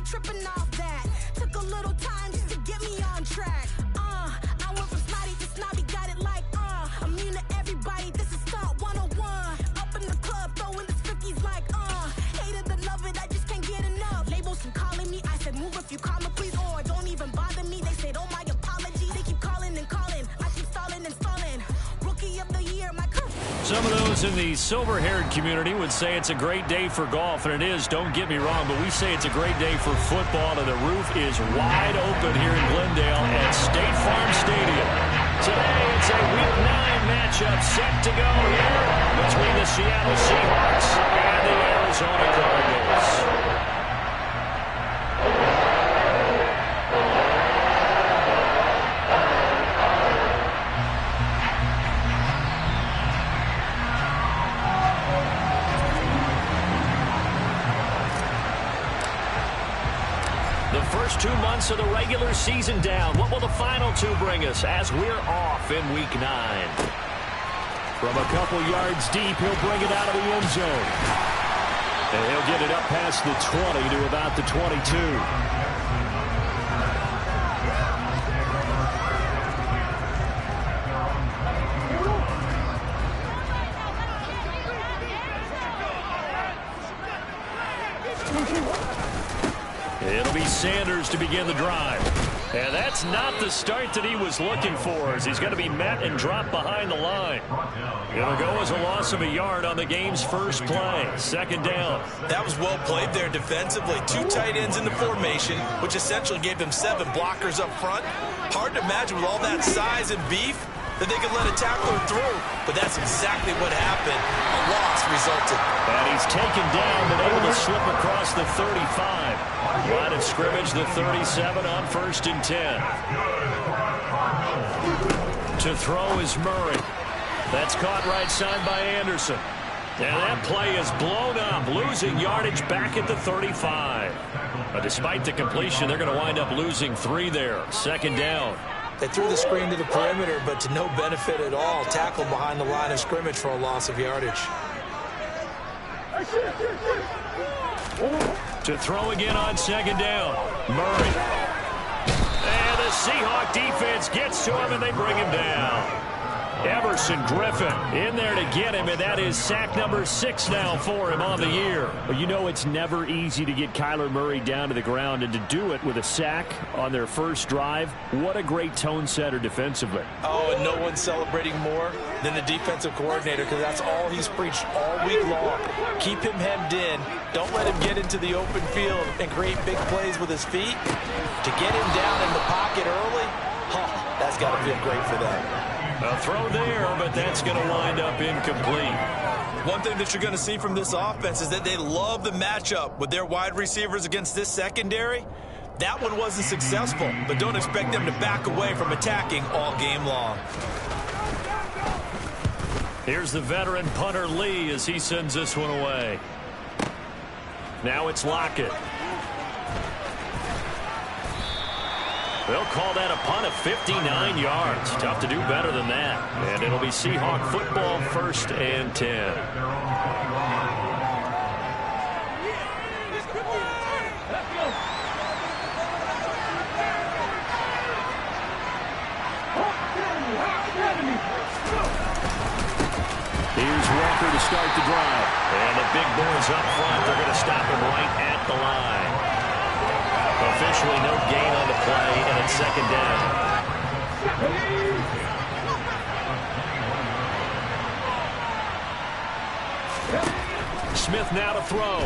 tripping off that. Took a little time just to get me on track. I went from snotty to snobby, got it like, immune to everybody, this is stunt 101. Up in the club, throwing the cookies like, hate it or love it, I just can't get enough. Labels keep calling me, I said move if you call me please, or don't even bother me. They said, oh my apologies, they keep calling and calling, I keep stalling and stalling. Rookie of the year, my career. Some of those in the silver-haired community would say it's a great day for golf, and it is, don't get me wrong, but we say it's a great day for football, and the roof is wide open here in Glendale at State Farm Stadium. Today, it's a Week 9 matchup set to go here between the Seattle Seahawks and the Arizona Cardinals. First 2 months of the regular season down. What will the final 2 bring us as we're off in Week 9? From a couple yards deep, he'll bring it out of the end zone. And he'll get it up past the 20 to about the 22. It'll be Sanders to begin the drive. And that's not the start that he was looking for, as he's going to be met and dropped behind the line. It'll go as a loss of a yard on the game's first play. Second down. That was well played there defensively. 2 tight ends in the formation, which essentially gave them 7 blockers up front. Hard to imagine with all that size and beef that they could let a tackler through, but that's exactly what happened. A loss resulted. And he's taken down, but able to slip across the 35. Line of scrimmage, the 37 on 1st and 10. To throw is Murray. That's caught right side by Anderson. And that play is blown up, losing yardage back at the 35. But despite the completion, they're going to wind up losing 3 there. Second down. They threw the screen to the perimeter, but to no benefit at all. Tackled behind the line of scrimmage for a loss of yardage. To throw again on second down. Murray. And the Seahawk defense gets to him, and they bring him down. Everson Griffin in there to get him, and that is sack number 6 now for him on the year. Well, you know it's never easy to get Kyler Murray down to the ground, and to do it with a sack on their first drive, what a great tone setter defensively. Oh, and no one's celebrating more than the defensive coordinator, because that's all he's preached all week long. Keep him hemmed in. Don't let him get into the open field and create big plays with his feet. To get him down in the pocket early, that's got to feel great for them. A throw there, but that's going to wind up incomplete. One thing that you're going to see from this offense is that they love the matchup with their wide receivers against this secondary. That one wasn't successful, but don't expect them to back away from attacking all game long. Here's the veteran punter Lee as he sends this one away. Now it's Lockett. They'll call that a punt of 59 yards. Tough to do better than that. And it'll be Seahawk football, 1st and 10. Here's Walker to start the drive. And the big boys up front, they're going to stop him right at the line. Officially no gain on the play, and it's second down. Smith now to throw.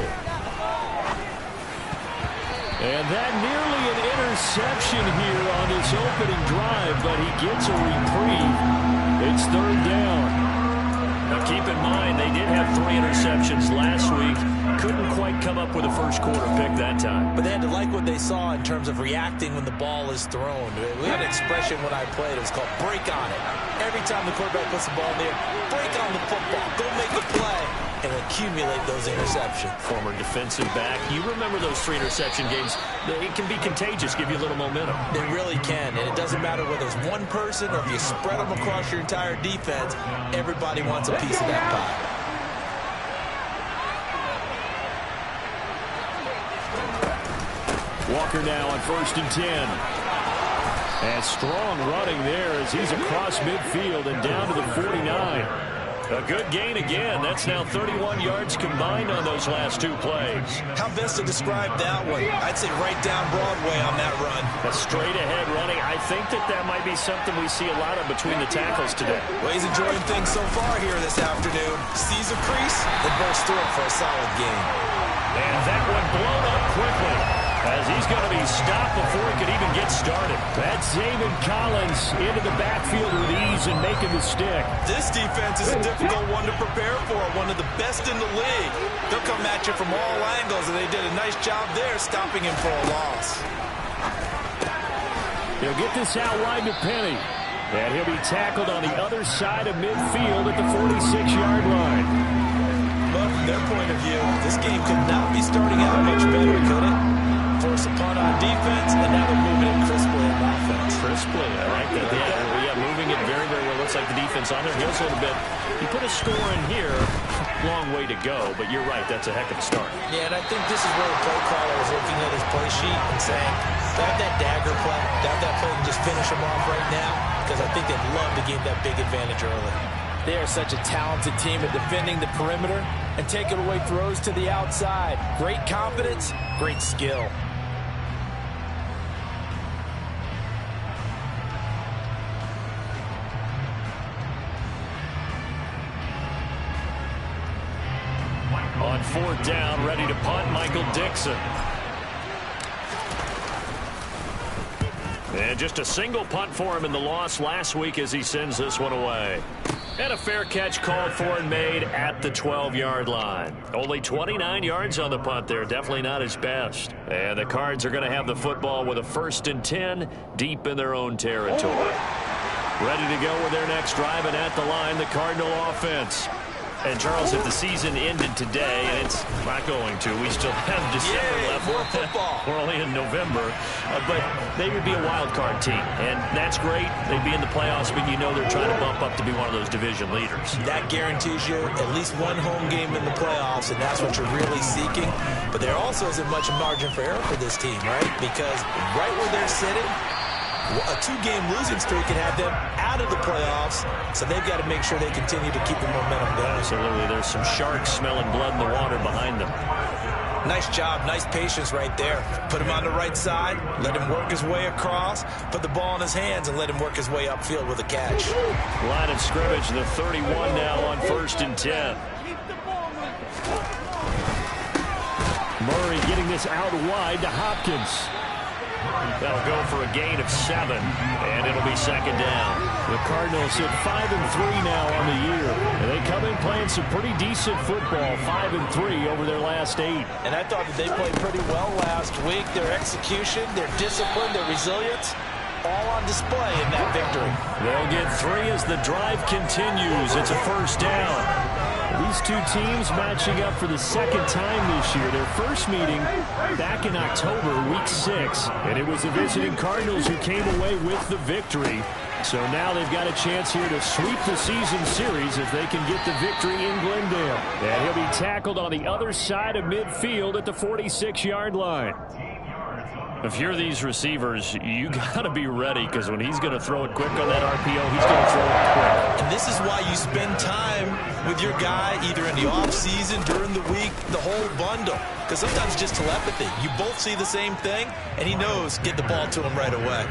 And that nearly an interception here on this opening drive, but he gets a reprieve. It's 3rd down. Now keep in mind, they did have 3 interceptions last week. Couldn't quite come up with a first quarter pick that time. But they had to like what they saw in terms of reacting when the ball is thrown. We had an expression when I played. It was called break on it. Every time the quarterback puts the ball in the air, break on the football. Go make the play and accumulate those interceptions. Former defensive back. You remember those 3 interception games. It can be contagious, give you a little momentum. They really can, and it doesn't matter whether it's one person or if you spread them across your entire defense. Everybody wants a piece of that pie. Walker now on 1st and 10. And strong running there as he's across midfield and down to the 49. A good gain again. That's now 31 yards combined on those last 2 plays. How best to describe that one? I'd say right down Broadway on that run. A straight-ahead running. I think that might be something we see a lot of between the tackles today. Well, he's enjoying things so far here this afternoon. Sees a crease and bursts through it for a solid gain. And that one blown up quickly, as he's going to be stopped before he could even get started. That's Zaven Collins into the backfield with ease and making the stick. This defense is a difficult one to prepare for, one of the best in the league. They'll come at you from all angles, and they did a nice job there stopping him for a loss. He'll get this out wide to Penny, and he'll be tackled on the other side of midfield at the 46-yard line. But from their point of view, this game could not be starting out much better, could it? Force a punt on defense, and now they're moving it crisply on offense. Crisply, I like that. Yeah, moving it very, very well. Looks like the defense on their heels a little bit. He put a score in here. Long way to go, but you're right. That's a heck of a start. Yeah, and I think this is where the play caller is looking at his play sheet and saying, have that dagger play, have that play and just finish him off right now, because I think they'd love to gain that big advantage early. They are such a talented team at defending the perimeter and taking away throws to the outside. Great confidence, great skill. On 4th down, ready to punt, Michael Dixon. And just a single punt for him in the loss last week as he sends this one away. And a fair catch called for and made at the 12-yard line. Only 29 yards on the punt there. Definitely not his best. And the Cards are going to have the football with a 1st and 10 deep in their own territory. Ready to go with their next drive, and at the line, the Cardinal offense. And, Charles, if the season ended today, and it's not going to, we still have December left. More football. We're only in November. But they would be a wild card team. And that's great. They'd be in the playoffs, but you know they're trying to bump up to be one of those division leaders. That guarantees you at least one home game in the playoffs, and that's what you're really seeking. But there also isn't much margin for error for this team, right? Because right where they're sitting, a 2-game losing streak can have them out of the playoffs, so they've got to make sure they continue to keep the momentum going. Absolutely. There's some sharks smelling blood in the water behind them. Nice job. Nice patience right there. Put him on the right side, let him work his way across, put the ball in his hands, and let him work his way upfield with a catch. Line of scrimmage, the 31 now on 1st and 10. Murray getting this out wide to Hopkins. That'll go for a gain of 7, and it'll be 2nd down. The Cardinals hit 5-3 now on the year, and they come in playing some pretty decent football, 5-3 over their last 8. And I thought that they played pretty well last week. Their execution, their discipline, their resilience, all on display in that victory. They'll get 3 as the drive continues. It's a 1st down. These two teams matching up for the 2nd time this year. Their first meeting back in October, week 6. And it was the visiting Cardinals who came away with the victory. So now they've got a chance here to sweep the season series if they can get the victory in Glendale. And he'll be tackled on the other side of midfield at the 46-yard line. If you're these receivers, you got to be ready, because when he's going to throw it quick on that RPO, he's going to throw it quick. And this is why you spend time with your guy either in the offseason, during the week, the whole bundle. Because sometimes it's just telepathy. You both see the same thing, and he knows get the ball to him right away.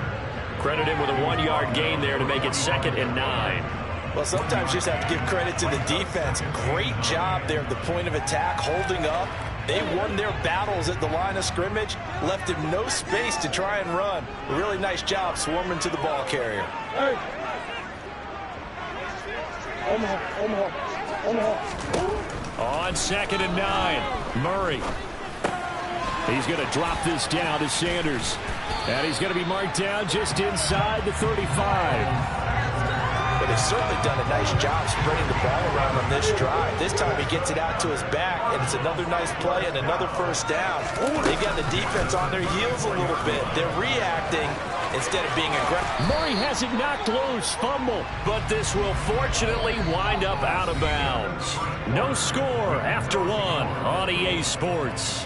Credit him with a 1-yard gain there to make it 2nd and 9. Well, sometimes you just have to give credit to the defense. Great job there at the point of attack, holding up. They won their battles at the line of scrimmage, left him no space to try and run. A really nice job swarming to the ball carrier. Hey. On 2nd and 9, Murray. He's going to drop this down to Sanders. And he's going to be marked down just inside the 35. But they've certainly done a nice job spreading the ball around on this drive. This time he gets it out to his back, and it's another nice play and another 1st down. They've got the defense on their heels a little bit. They're reacting instead of being aggressive. Murray has it knocked loose, fumble. But this will fortunately wind up out of bounds. No score after 1 on EA Sports.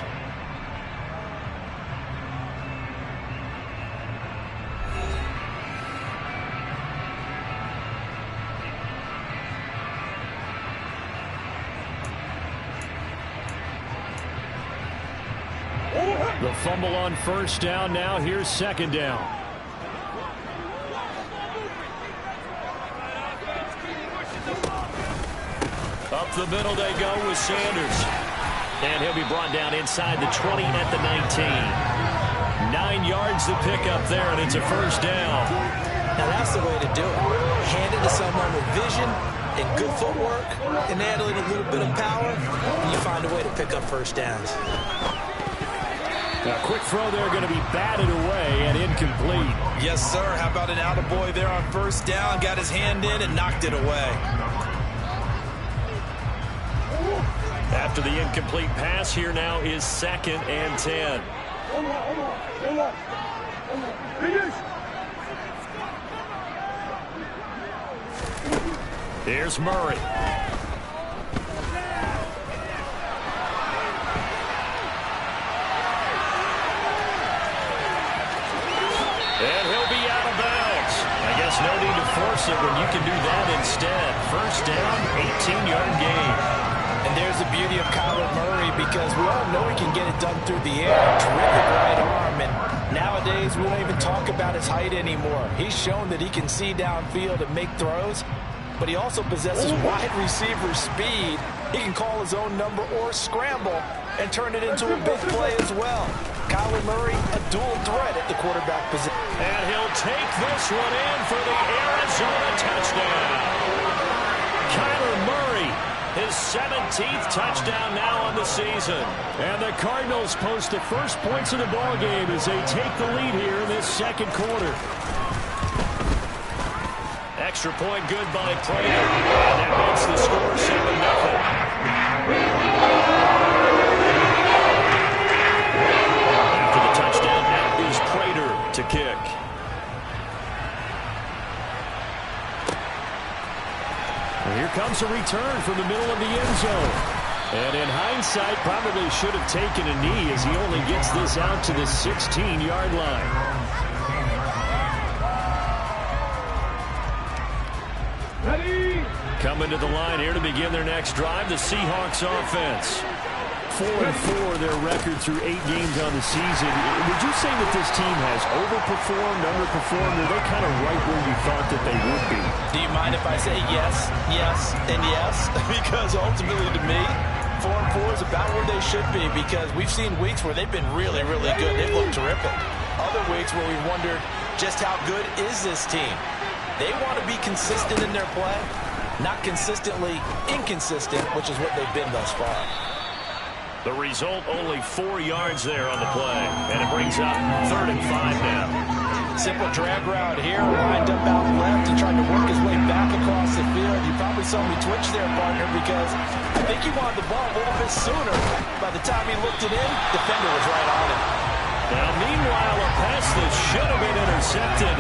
The fumble on first down. Now here's second down. Up the middle they go with Sanders. And he'll be brought down inside the 20 at the 19. 9 yards to pick up there, and it's a first down. Now that's the way to do it. Hand it to someone with vision and good footwork, and add a little bit of power, and you find a way to pick up first downs. A quick throw there, going to be batted away and incomplete. Yes, sir. How about an attaboy there on first down? Got his hand in and knocked it away. After the incomplete pass, here now is 2nd and 10. Here's Murray. And he'll be out of bounds. I guess no need to force it when you can do that instead. First down, 18-yard gain. And there's the beauty of Kyler Murray, because we all know he can get it done through the air. Terrific right arm. And nowadays, we don't even talk about his height anymore. He's shown that he can see downfield and make throws, but he also possesses wide receiver speed. He can call his own number or scramble and turn it into a big play as well. Kyler Murray, a dual threat at the quarterback position. And he'll take this one in for the Arizona touchdown. Kyler Murray, his 17th touchdown now on the season. And the Cardinals post the first points of the ball game as they take the lead here in this second quarter. Extra point good by Prater. And that makes the score 7-0. After the touchdown, now is Prater to kick. And here comes a return from the middle of the end zone. And in hindsight, probably should have taken a knee as he only gets this out to the 16-yard line. Coming to the line here to begin their next drive, the Seahawks offense. 4-4 their record through 8 games on the season. Would you say that this team has overperformed, underperformed, or they're kind of right where you thought that they would be? Do you mind if I say yes, yes, and yes? Because ultimately to me, 4-4 is about where they should be, because we've seen weeks where they've been really, really good. They've looked terrific. Other weeks where we've wondered just how good is this team. They want to be consistent in their play, not consistently inconsistent, which is what they've been thus far. The result, only 4 yards there on the play. And it brings up 3rd and 5 now. Simple drag route here, lined up out left and trying to work his way back across the field. You probably saw me twitch there, partner, because I think he wanted the ball a little bit sooner. By the time he looked it in, defender was right on him. Now, meanwhile, a pass that should have been intercepted,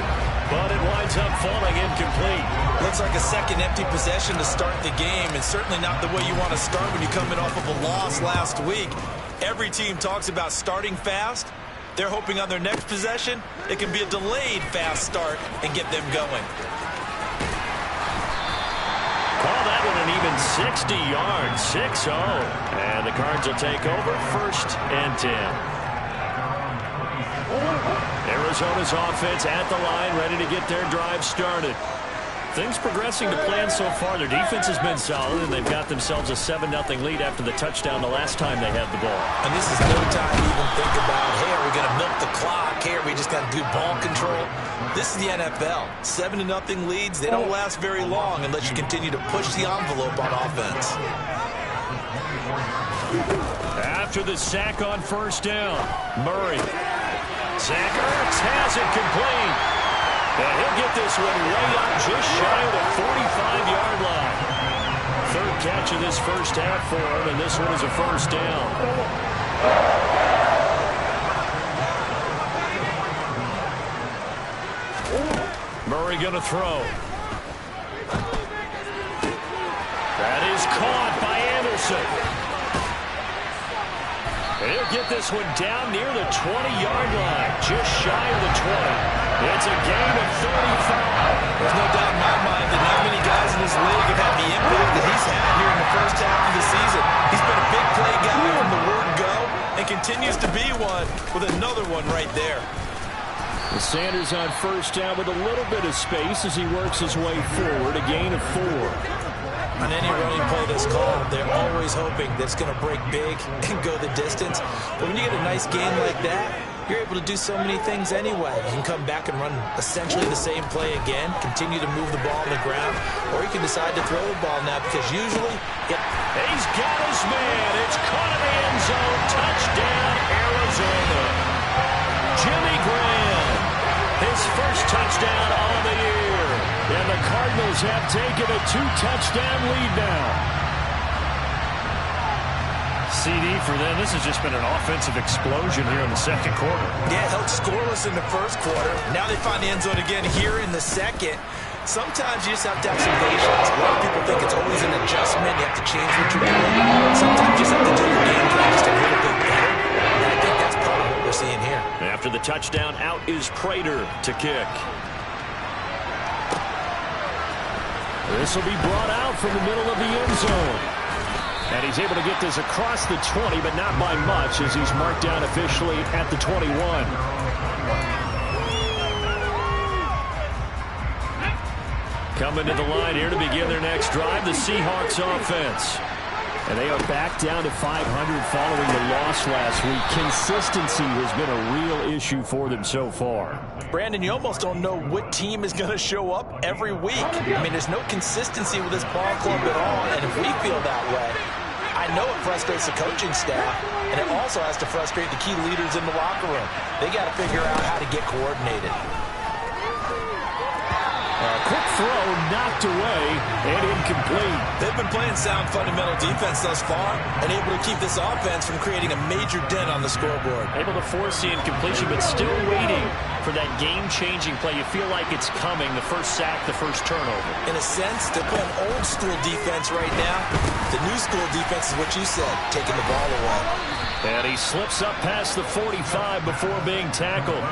but it winds up falling incomplete. Looks like a second empty possession to start the game, and certainly not the way you want to start when you're coming off of a loss last week. Every team talks about starting fast. They're hoping on their next possession, it can be a delayed fast start and get them going. Call that one an even 60 yards, 6-0. And the Cards will take over, 1st and 10. Arizona's offense at the line, ready to get their drive started. Things progressing to plan so far. Their defense has been solid, and they've got themselves a 7-0 lead after the touchdown the last time they had the ball. And this is no time to even think about, hey, are we going to milk the clock? Hey, are we just going to do ball control? This is the NFL. 7-0 leads, they don't last very long unless you continue to push the envelope on offense. After the sack on first down, Murray. Zach Ertz has it complete. And he'll get this one way up just shy of the 45-yard line. 3rd catch of this first half for him, and this one is a first down. Murray going to throw. That is caught by Anderson. And he'll get this one down near the 20-yard line, just shy of the 20. It's a gain of 35. There's no doubt in my mind that not many guys in this league have had the impact that he's had here in the first half of the season. He's been a big play guy from the word go. and continues to be one with another one right there. Sanders on first down with a little bit of space as he works his way forward, a gain of 4. On any running play that's called, they're always hoping that it's going to break big and go the distance. But when you get a nice gain like that, you're able to do so many things anyway. You can come back and run essentially the same play again, continue to move the ball on the ground, or you can decide to throw the ball now because usually, He's got his man. It's caught in the end zone. Touchdown, Arizona. Jimmy Graham, his first touchdown on the year. And the Cardinals have taken a 2-touchdown lead now. CD for them. This has just been an offensive explosion here in the second quarter. Yeah, held scoreless in the first quarter. Now they find the end zone again here in the second. Sometimes you just have to have some patience. A lot of people think it's always an adjustment. You have to change what you're doing. Sometimes you just have to do your game plan just a little bit better. And I think that's part of what we're seeing here. After the touchdown, out is Prater to kick. This will be brought out from the middle of the end zone. And he's able to get this across the 20, but not by much as he's marked down officially at the 21. Coming to the line here to begin their next drive, the Seahawks offense. And they are back down to 500 following the loss last week. Consistency has been a real issue for them so far. Brandon, you almost don't know what team is going to show up every week. I mean, there's no consistency with this ball club at all, and if we feel that way, I know it frustrates the coaching staff, and it also has to frustrate the key leaders in the locker room. They got to figure out how to get coordinated. Quick throw knocked away and incomplete. They've been playing sound fundamental defense thus far and able to keep this offense from creating a major dent on the scoreboard. Able to force the incompletion, but still waiting for that game-changing play. You feel like it's coming, the first sack, the first turnover. In a sense, they're playing old-school defense right now. The new-school defense is what you said, taking the ball away. And he slips up past the 45 before being tackled.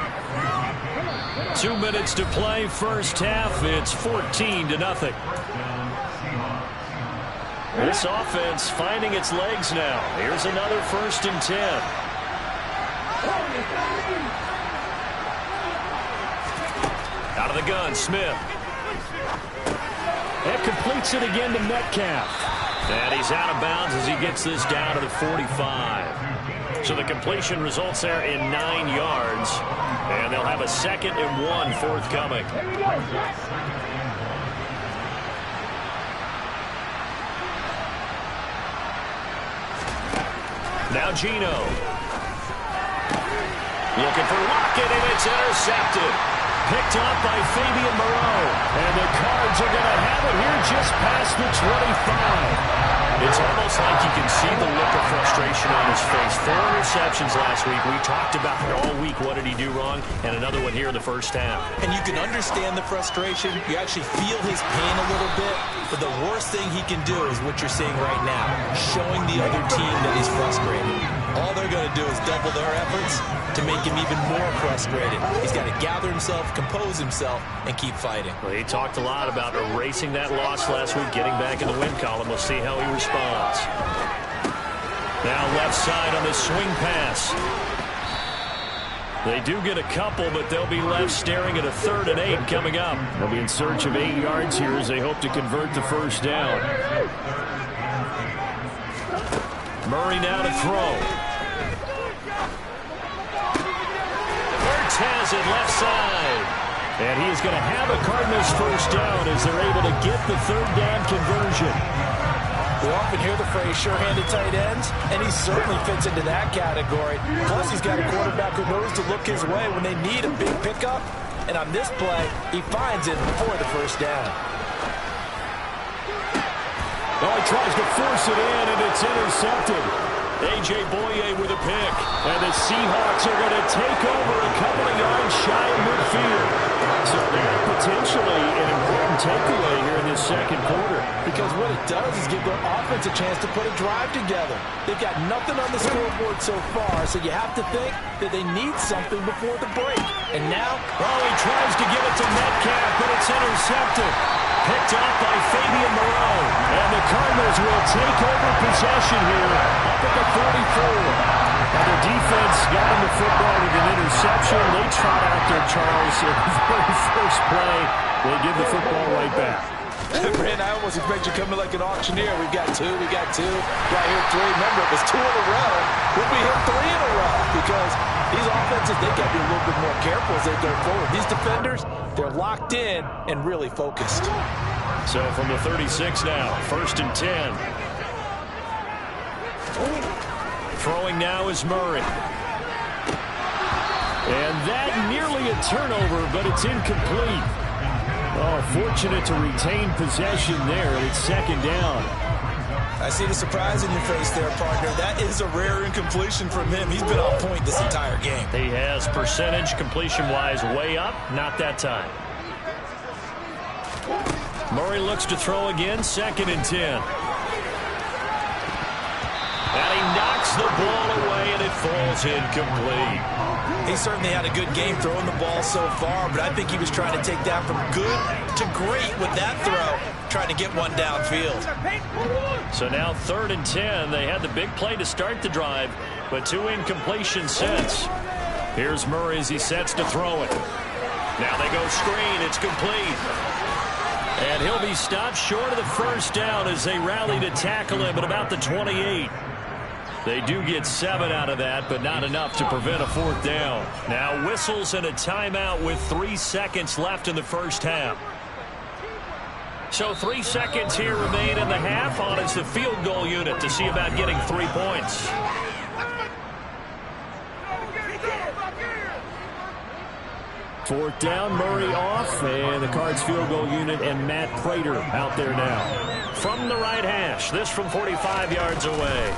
2 minutes to play, first half. It's 14-0. This offense finding its legs now. Here's another 1st and 10. Out of the gun, Smith. And completes it again to Metcalf. And he's out of bounds as he gets this down to the 45. So the completion results there in 9 yards. And they'll have a 2nd and 1 forthcoming. Now Geno. Looking for Lockett, and it's intercepted. Picked up by Fabian Moreau. And the Cards are going to have it here just past the 25. It's almost like you can see the look of frustration on his face. 4 interceptions last week. We talked about it all week. What did he do wrong? And another one here in the first half. And you can understand the frustration. You actually feel his pain a little bit. But the worst thing he can do is what you're seeing right now, showing the other team that he's frustrated. All they're going to do is double their efforts to make him even more frustrated. He's got to gather himself, compose himself, and keep fighting. Well, he talked a lot about erasing that loss last week, getting back in the win column. We'll see how he responds. Now left side on the swing pass. They do get a couple, but they'll be left staring at a 3rd and 8 coming up. They'll be in search of 8 yards here as they hope to convert the first down. Murray now to throw. Wirtz has it left side. And he is going to have a Cardinals first down as they're able to get the 3rd down conversion. We often hear the phrase sure-handed tight ends, and he certainly fits into that category. Plus, he's got a quarterback who knows to look his way when they need a big pickup. And on this play, he finds it for the first down. Oh, he tries to force it in, and it's intercepted. A.J. Boye with a pick. And the Seahawks are going to take over a couple of yards shy of midfield. So potentially an important takeaway here in this second quarter. Because what it does is give their offense a chance to put a drive together. They've got nothing on the scoreboard so far, so you have to think that they need something before the break. And now, well, he tries to give it to Metcalf, but it's intercepted. Picked up by Fabian Moreau. And the Cardinals will take over possession here up at the 44. Now their defense got him the football with an interception. They trot out there, Charles, in the very first play. They give the football right back. Brand, I almost expect you coming like an auctioneer. We've got two, right here three. Remember, it was 2 in a row. When we hit 3 in a row, because these offenses, they got to be a little bit more careful as they go forward. These defenders, they're locked in and really focused. So from the 36 now, 1st and 10. Throwing now is Murray. And that nearly a turnover, but it's incomplete. Oh, fortunate to retain possession there. It's 2nd down. I see the surprise in your face there, partner. That is a rare incompletion from him. He's been on point this entire game. He has percentage completion-wise way up. Not that time. Murray looks to throw again. 2nd and 10. And he knocks the ball away, and it falls incomplete. He certainly had a good game throwing the ball so far, but I think he was trying to take that from good to great with that throw, trying to get one downfield. So now 3rd and 10. They had the big play to start the drive, but 2 incompletions since. Here's Murray as he sets to throw it. Now they go screen. It's complete. And he'll be stopped short of the 1st down as they rally to tackle him at about the 28. They do get 7 out of that, but not enough to prevent a 4th down. Now whistles and a timeout with 3 seconds left in the first half. So 3 seconds here remain in the half. On is the field goal unit to see about getting 3 points. Fourth down, Murray off, and the Cards field goal unit and Matt Prater out there now. From the right hash, this from 45 yards away.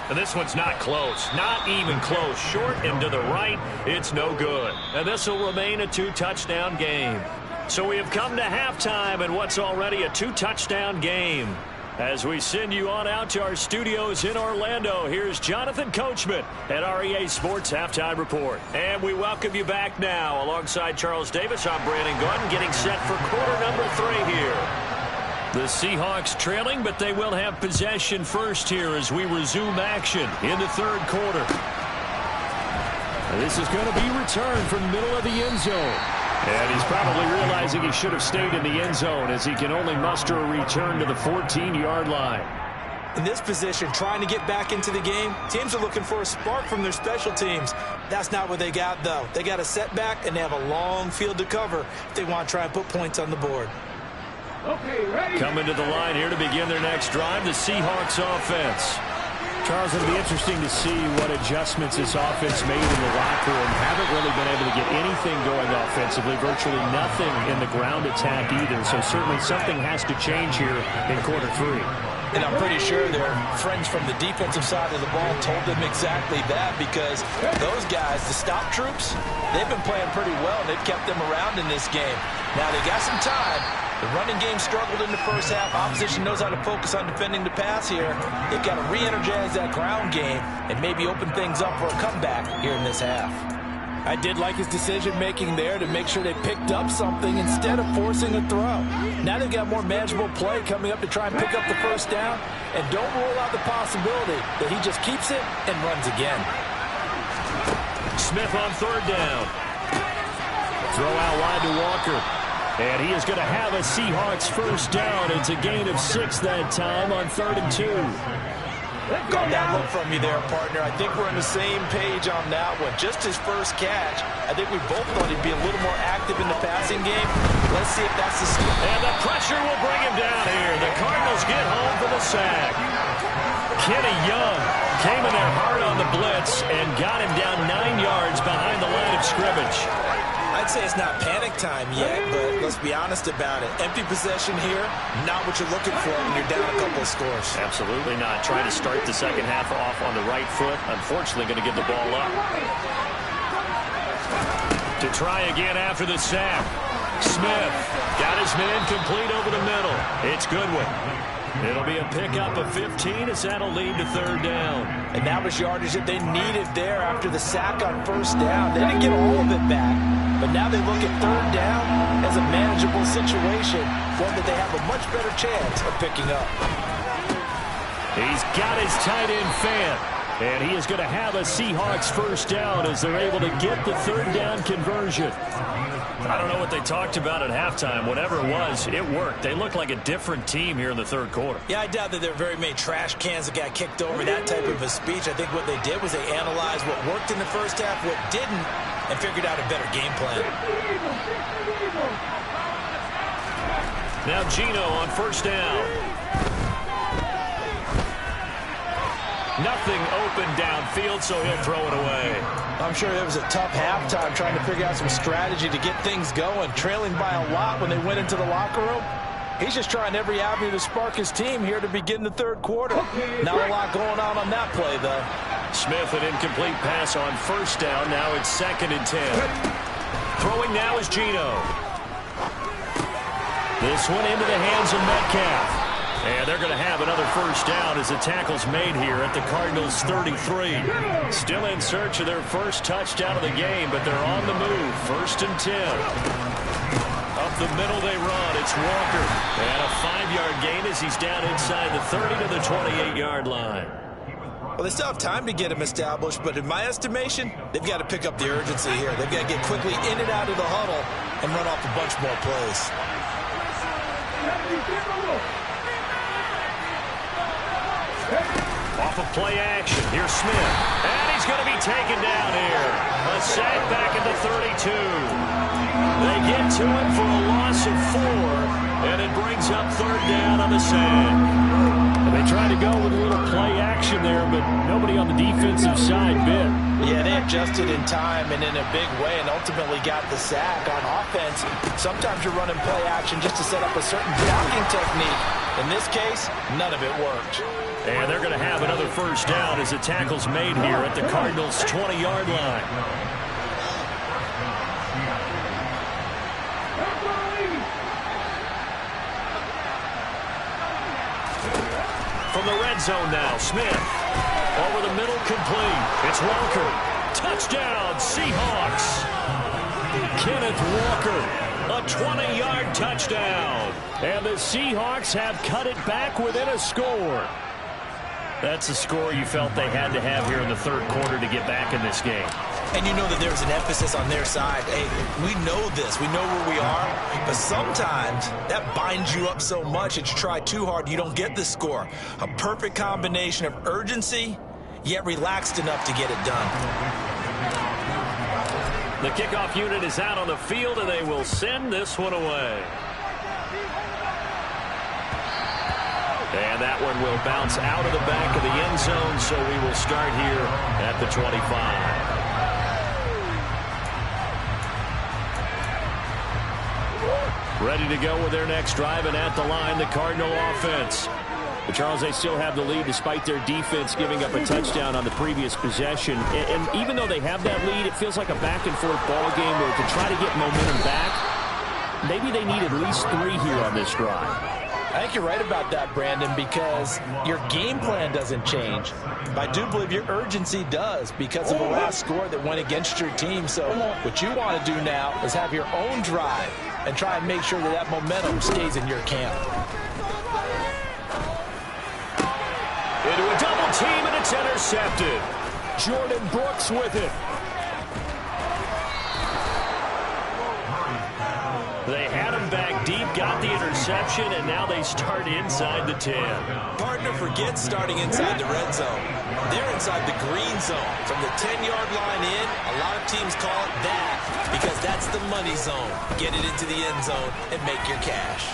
And this one's not close. Not even close. Short and to the right. It's no good. And this will remain a 2-touchdown game. So we have come to halftime in what's already a 2-touchdown game. As we send you on out to our studios in Orlando, here's Jonathan Coachman at REA Sports Halftime Report. And we welcome you back now. Alongside Charles Davis, I'm Brandon Gordon, getting set for quarter number 3 here. The Seahawks trailing, but they will have possession first here as we resume action in the 3rd quarter. This is going to be returned from the middle of the end zone. And he's probably realizing he should have stayed in the end zone as he can only muster a return to the 14-yard line. In this position, trying to get back into the game, teams are looking for a spark from their special teams. That's not what they got, though. They got a setback, and they have a long field to cover if they want to try and put points on the board. Coming to the line here to begin their next drive, the Seahawks offense. Charles, it'll be interesting to see what adjustments this offense made in the locker room. Haven't really been able to get anything going offensively, virtually nothing in the ground attack either. So certainly something has to change here in quarter 3. And I'm pretty sure their friends from the defensive side of the ball told them exactly that, because those guys, the stop troops, they've been playing pretty well, and they've kept them around in this game. Now they got some time. The running game struggled in the first half. Opposition knows how to focus on defending the pass here. They've got to re-energize that ground game and maybe open things up for a comeback here in this half. I did like his decision-making there to make sure they picked up something instead of forcing a throw. Now they've got more manageable play coming up to try and pick up the 1st down. And don't rule out the possibility that he just keeps it and runs again. Smith on 3rd down. Throw out wide to Walker. And he is going to have a Seahawks 1st down. It's a gain of 6 that time on 3rd and 2. Got that look from you there, partner. I think we're on the same page on that one. Just his first catch. I think we both thought he'd be a little more active in the passing game. Let's see if that's the scheme. And the pressure will bring him down here. The Cardinals get home for the sack. Kenny Young came in there hard on the blitz and got him down 9 yards behind the line of scrimmage. I'd say it's not panic time yet, but let's be honest about it. Empty possession here, not what you're looking for when you're down a couple of scores. Absolutely not. Trying to start the second half off on the right foot. Unfortunately, going to give the ball up. To try again after the sack. Smith got his man complete over the middle. It's Goodwin. It'll be a pickup of 15 as that'll lead to 3rd down. And that was yardage that they needed there after the sack on 1st down. They didn't get all of it back, but now they look at 3rd down as a manageable situation, one that they have a much better chance of picking up. He's got his tight end fan. And he is going to have a Seahawks first down as they're able to get the third down conversion. I don't know what they talked about at halftime. Whatever it was, it worked. They look like a different team here in the third quarter. Yeah, I doubt that there are very many trash cans that got kicked over, that type of a speech. I think what they did was they analyzed what worked in the first half, what didn't, and figured out a better game plan. Now Geno on first down. Nothing open downfield, so he'll throw it away. I'm sure it was a tough halftime trying to figure out some strategy to get things going. Trailing by a lot when they went into the locker room. He's just trying every avenue to spark his team here to begin the third quarter. Not a lot going on that play, though. Smith, an incomplete pass on first down. Now it's 2nd and 10. Throwing now is Geno. This one into the hands of Metcalf. And they're going to have another first down as the tackle's made here at the Cardinals' 33. Still in search of their first touchdown of the game, but they're on the move. 1st and 10. Up the middle they run. It's Walker. And a 5-yard gain as he's down inside the 30 to the 28-yard line. Well, they still have time to get him established, but in my estimation, they've got to pick up the urgency here. They've got to get quickly in and out of the huddle and run off a bunch more plays. Off of play action. Here's Smith. And he's going to be taken down here. A sack back at the 32. They get to him for a loss of 4. And it brings up third down on the sack. They tried to go with a little play action there, but nobody on the defensive side bit. Yeah, they adjusted in time and in a big way and ultimately got the sack. On offense, sometimes you're running play action just to set up a certain blocking technique. In this case, none of it worked. And they're going to have another first down as the tackle's made here at the Cardinals' 20-yard line. From the red zone now, Smith. Over the middle, complete. It's Walker. Touchdown, Seahawks. Kenneth Walker, a 20-yard touchdown. And the Seahawks have cut it back within a score. That's a score you felt they had to have here in the third quarter to get back in this game. And you know that there's an emphasis on their side. Hey, we know this. We know where we are. But sometimes that binds you up so much that you try too hard, you don't get the score. A perfect combination of urgency, yet relaxed enough to get it done. The kickoff unit is out on the field, and they will send this one away. And that one will bounce out of the back of the end zone, so we will start here at the 25. Ready to go with their next drive, and at the line, the Cardinal offense. But Charles, they still have the lead despite their defense giving up a touchdown on the previous possession. And even though they have that lead, it feels like a back-and-forth ball game where to try to get momentum back, maybe they need at least 3 here on this drive. I think you're right about that, Brandon, because your game plan doesn't change. I do believe your urgency does because of the last score that went against your team. So what you want to do now is have your own drive and try and make sure that that momentum stays in your camp. Into a double team, and it's intercepted. Jordan Brooks with it. They had him back deep, got the interception, and now they start inside the 10. Partner forgets starting inside the red zone. They're inside the green zone. From the 10-yard line in, a lot of teams call it that because that's the money zone. Get it into the end zone and make your cash.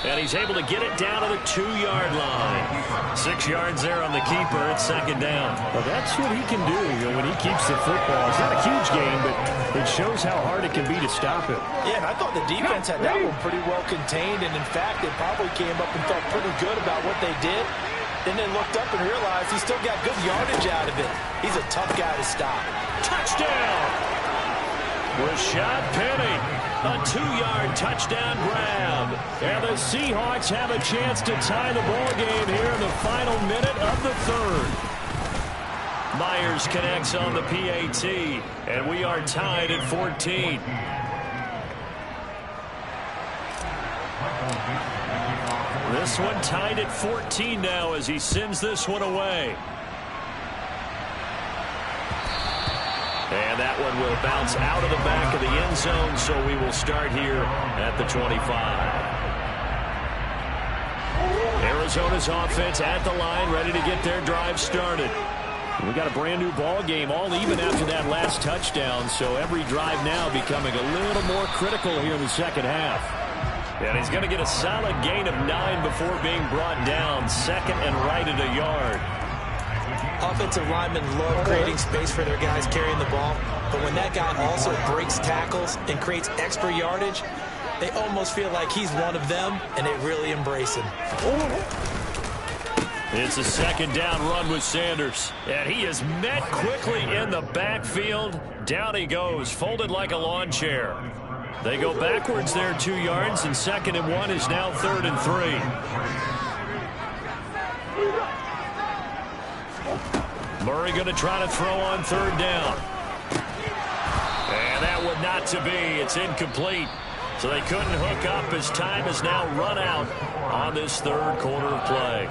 And he's able to get it down to the 2-yard line. 6 yards there on the keeper. It's second down. Well, that's what he can do when he keeps the football. It's not a huge game, but it shows how hard it can be to stop it. Yeah, and I thought the defense had that one pretty well contained, and in fact, they probably came up and felt pretty good about what they did. Then they looked up and realized he still got good yardage out of it. He's a tough guy to stop. Touchdown! Rashad Penny, a 2-yard touchdown grab. And the Seahawks have a chance to tie the ball game here in the final minute of the third. Myers connects on the PAT, and we are tied at 14. This one tied at 14 now as he sends this one away. And that one will bounce out of the back of the end zone, so we will start here at the 25. Arizona's offense at the line, ready to get their drive started. We got a brand new ball game, all even after that last touchdown, so every drive now becoming a little more critical here in the second half. And he's going to get a solid gain of 9 before being brought down, second and right at a yard. Offensive linemen love creating space for their guys carrying the ball, but when that guy also breaks tackles and creates extra yardage, they almost feel like he's one of them, and they really embrace him. It's a second down run with Sanders, and he is met quickly in the backfield. Down he goes, folded like a lawn chair. They go backwards there 2 yards, and second and 1 is now 3rd and 3. Murray going to try to throw on 3rd down. And that one not to be. It's incomplete. So they couldn't hook up as time is now run out on this 3rd quarter of play.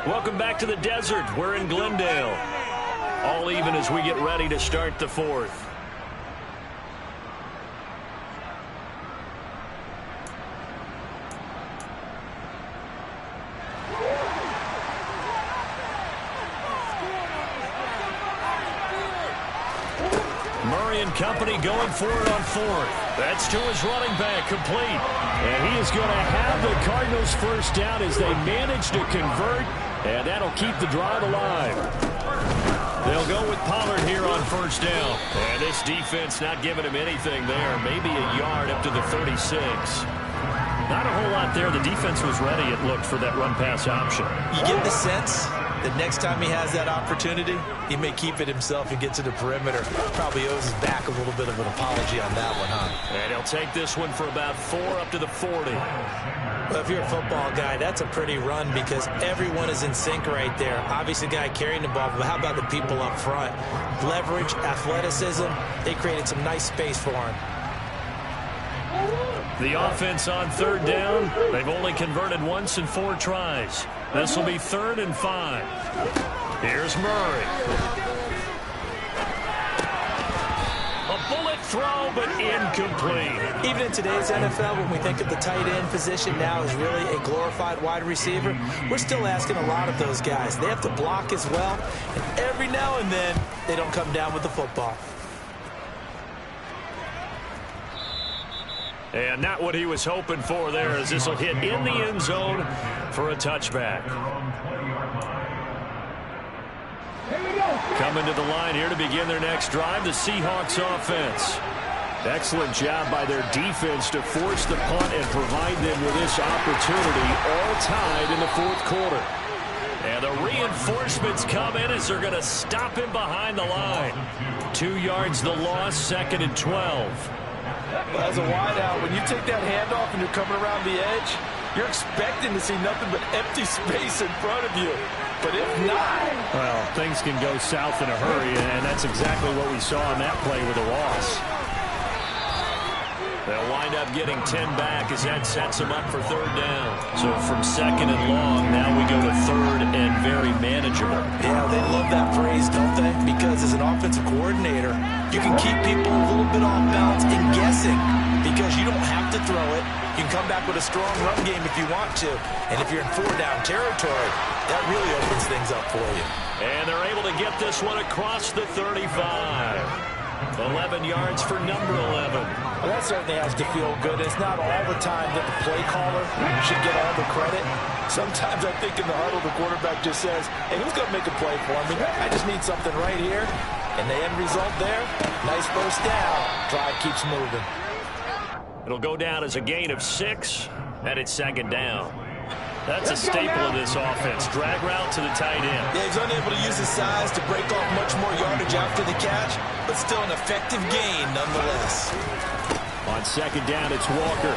Welcome back to the desert. We're in Glendale. All even as we get ready to start the 4th. Murray and company going for it on 4th. That's to his running back, complete. And he is going to have the Cardinals first down as they manage to convert, and that'll keep the drive alive. They'll go with Pollard here on 1st down. And this defense not giving him anything there. Maybe a yard up to the 36. Not a whole lot there. The defense was ready, it looked, for that run-pass option. You get the sense that next time he has that opportunity, he may keep it himself and get to the perimeter. Probably owes his back a little bit of an apology on that one, huh? And he'll take this one for about 4 up to the 40. Well, if you're a football guy, that's a pretty run because everyone is in sync right there. Obviously, the guy carrying the ball, but how about the people up front? Leverage, athleticism, they created some nice space for him. The offense on 3rd down, they've only converted once in 4 tries. This will be 3rd and 5. Here's Murray. A bullet throw, but incomplete. Even in today's NFL, when we think of the tight end position now as really a glorified wide receiver, we're still asking a lot of those guys. They have to block as well, and every now and then, they don't come down with the football. And not what he was hoping for there, as this will hit in the end zone for a touchback. Coming to the line here to begin their next drive, the Seahawks offense. Excellent job by their defense to force the punt and provide them with this opportunity, all tied in the 4th quarter. And the reinforcements come in as they're going to stop him behind the line. 2 yards the loss, 2nd and 12. Well, as a wideout, when you take that handoff and you're coming around the edge, you're expecting to see nothing but empty space in front of you. But if not... Well, things can go south in a hurry, and that's exactly what we saw on that play with a loss. They'll wind up getting 10 back as that sets them up for 3rd down. So from 2nd and long, now we go to 3rd and very manageable. Yeah, they love that phrase, don't they? Because as an offensive coordinator, you can keep people a little bit off balance and guessing because you don't have to throw it. You can come back with a strong run game if you want to. And if you're in 4-down territory, that really opens things up for you. And they're able to get this one across the 35. 11 yards for number 11. Well, that certainly has to feel good. It's not all the time that the play caller should get all the credit. Sometimes I think in the huddle, the quarterback just says, hey, who's going to make a play for me? I just need something right here. And the end result there, nice first down. Drive keeps moving. It'll go down as a gain of 6, and it's 2nd down. That's a staple of this offense. Drag route to the tight end. Yeah, he's unable to use his size to break off much more yardage after the catch, but still an effective gain nonetheless. On 2nd down, it's Walker.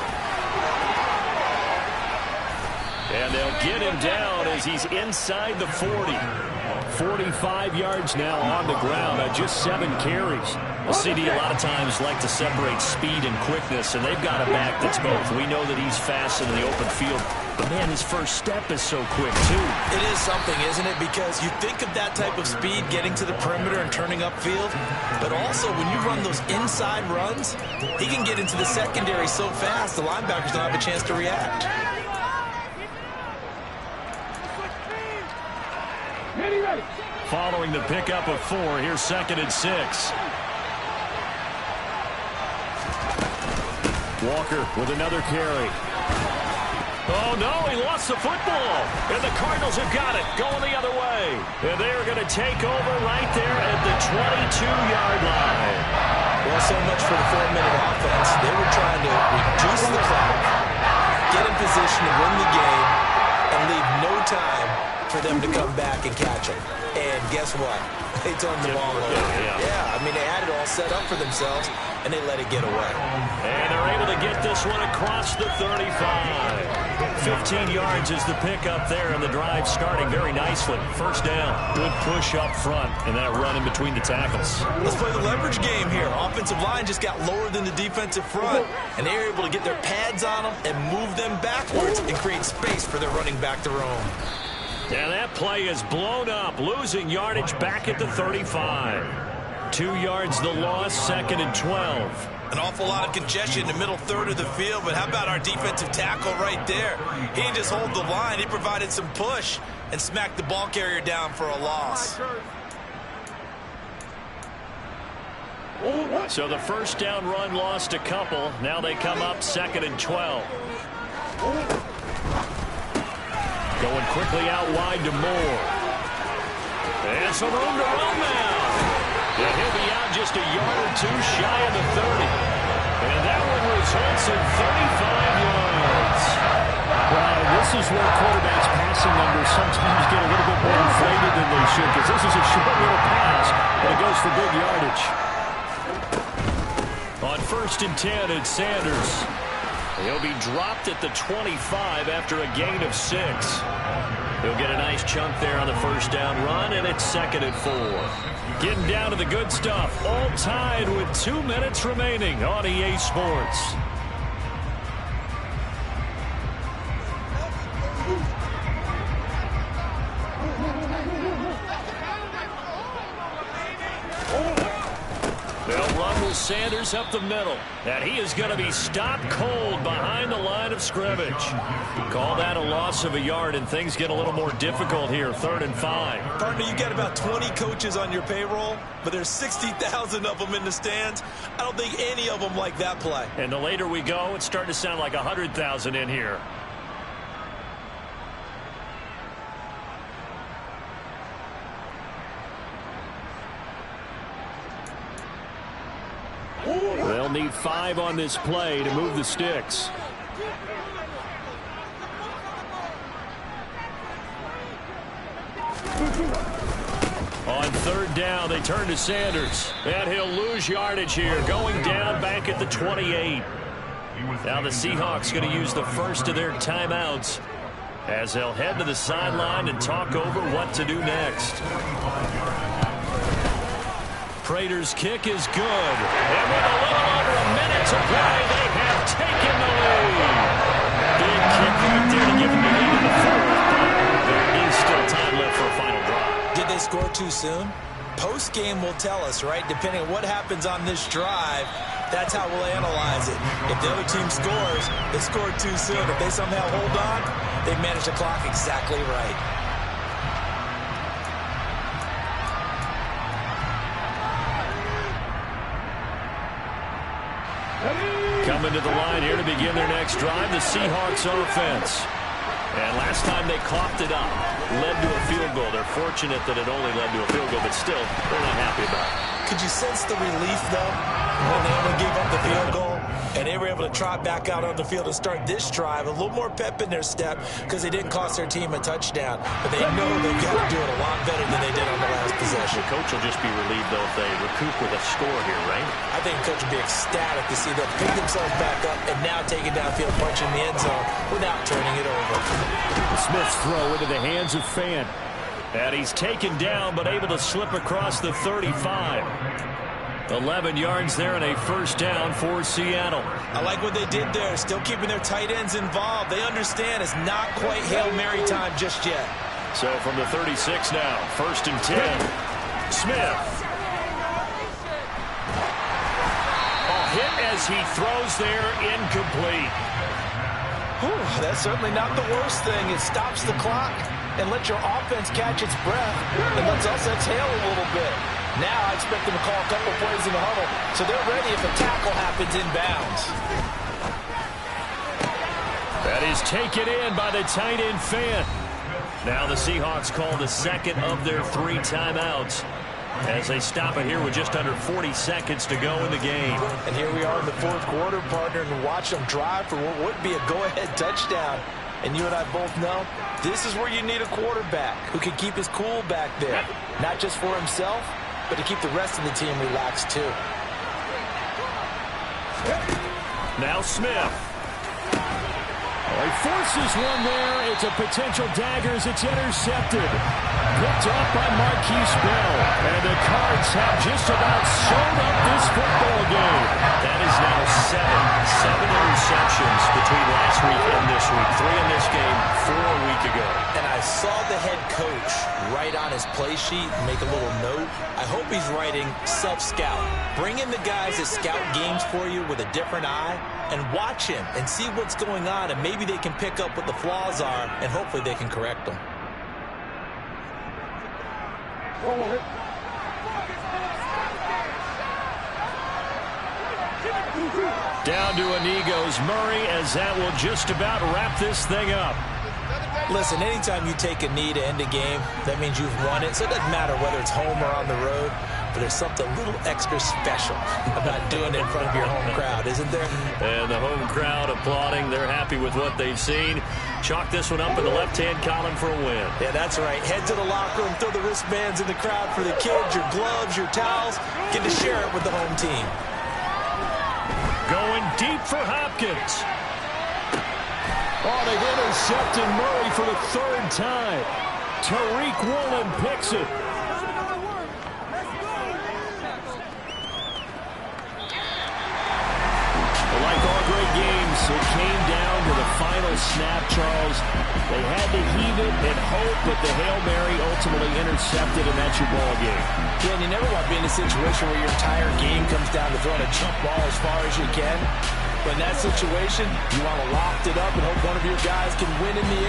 And they'll get him down as he's inside the 40. 45 yards now on the ground on just 7 carries. Well, CD a lot of times like to separate speed and quickness, and they've got a back that's both. We know that he's fast in the open field. But, man, his first step is so quick, too. It is something, isn't it? Because you think of that type of speed getting to the perimeter and turning upfield, but also when you run those inside runs, he can get into the secondary so fast the linebackers don't have a chance to react. Following the pickup of 4, here's 2nd and 6. Walker with another carry. Oh, no, he lost the football. And the Cardinals have got it, going the other way. And they are going to take over right there at the 22-yard line. Well, so much for the 4-minute offense. They were trying to reduce the clock, get in position to win the game, and leave no time for them to come back and catch them. And guess what? They turned the ball over. Yeah, I mean, they had it all set up for themselves, and they let it get away. And they're able to get this one across the 35. 15 yards is the pickup there, and the drive starting very nicely. First down. Good push up front, and that run in between the tackles. Let's play the leverage game here. Offensive line just got lower than the defensive front, and they were able to get their pads on them and move them backwards and create space for their running back to roam. And that play is blown up, losing yardage back at the 35. 2 yards the loss, 2nd and 12. An awful lot of congestion in the middle third of the field, but how about our defensive tackle right there? He didn't just hold the line, he provided some push and smacked the ball carrier down for a loss. So the first down run lost a couple. Now they come up 2nd and 12. Going quickly out wide to Moore. And some room to run now. And he'll be out just a yard or two shy of the 30. And that one results in 35 yards. Well, this is where quarterbacks' passing numbers sometimes get a little bit more inflated than they should, because this is a short little pass, but it goes for good yardage. On 1st and 10, it's Sanders. He'll be dropped at the 25 after a gain of 6. He'll get a nice chunk there on the first down run, and it's 2nd and 4. Getting down to the good stuff. All tied with 2 minutes remaining on EA Sports. They'll run with Sanders up the middle. And he is going to be stopped cold behind the line of scrimmage. Call that a loss of a yard, and things get a little more difficult here. 3rd and 5. Partner, you got about 20 coaches on your payroll, but there's 60,000 of them in the stands. I don't think any of them like that play. And the later we go, it's starting to sound like 100,000 in here. They'll need 5 on this play to move the sticks. On 3rd down, they turn to Sanders. And he'll lose yardage here, going down back at the 28. Now the Seahawks going to use the first of their timeouts as they'll head to the sideline and talk over what to do next. Prater's kick is good. And with a little over a minute to play, they have taken the lead. Big kick right there to give them the lead in the 4th, but there is still time left for a final drive. Did they score too soon? Post-game will tell us, right? Depending on what happens on this drive, that's how we'll analyze it. If the other team scores, they scored too soon. If they somehow hold on, they managed the clock exactly right. Coming to the line here to begin their next drive, the Seahawks offense. And last time they coughed it up, led to a field goal. They're fortunate that it only led to a field goal, but still, they're not happy about it. Could you sense the relief, though, when they only gave up the field goal? And they were able to trot back out on the field and start this drive. A little more pep in their step because they didn't cost their team a touchdown. But they know they've got to do it a lot better than they did on the last possession. The coach will just be relieved, though, if they recoup with a score here, right? I think the coach will be ecstatic to see them pick themselves back up and now take it downfield, punching the end zone without turning it over. Smith's throw into the hands of Fant. And he's taken down but able to slip across the 35. 11 yards there and a first down for Seattle. I like what they did there, still keeping their tight ends involved. They understand it's not quite Hail Mary time just yet. So from the 36 now, 1st and 10. Smith. A hit as he throws there, incomplete. Whew, that's certainly not the worst thing. It stops the clock and lets your offense catch its breath and lets us exhale a little bit. Now I expect them to call a couple plays in the huddle, so they're ready if a tackle happens inbounds. That is taken in by the tight end Fan. Now the Seahawks call the second of their 3 timeouts as they stop it here with just under 40 seconds to go in the game. And here we are in the 4th quarter, partner, and watch them drive for what would be a go-ahead touchdown. And you and I both know this is where you need a quarterback who can keep his cool back there, not just for himself, but to keep the rest of the team relaxed too. Now Smith. He forces one there. It's a potential dagger as it's intercepted. Picked up by Marquise Bell. And the Cards have just about sewn up this football game. That is now 7 interceptions between last week and this week. 3 in this game, 4 a week ago. And I saw the head coach write on his play sheet, make a little note. I hope he's writing self-scout. Bring in the guys that scout games for you with a different eye and watch him and see what's going on, and maybe they can pick up what the flaws are, and hopefully they can correct them. Down to a knee goes Murray as that will just about wrap this thing up. Listen, anytime you take a knee to end a game, that means you've won it. So it doesn't matter whether it's home or on the road, but there's something a little extra special about doing it in front of your home crowd, isn't there? And the home crowd applauding. They're happy with what they've seen. Chalk this one up in the left-hand column for a win. Yeah, that's right. Head to the locker room, throw the wristbands in the crowd for the kids, your gloves, your towels. Get to share it with the home team. Going deep for Hopkins. Oh, they've intercepted Murray for the 3rd time. Tariq Woolen picks it. Like all great games, it came down to the final snap, Charles. They had to heave it and hope, but the Hail Mary ultimately intercepted, and that's your ball game. Yeah, and you never want to be in a situation where your entire game comes down to throwing a jump ball as far as you can. But in that situation, you want to loft it up and hope one of your guys can win in the air.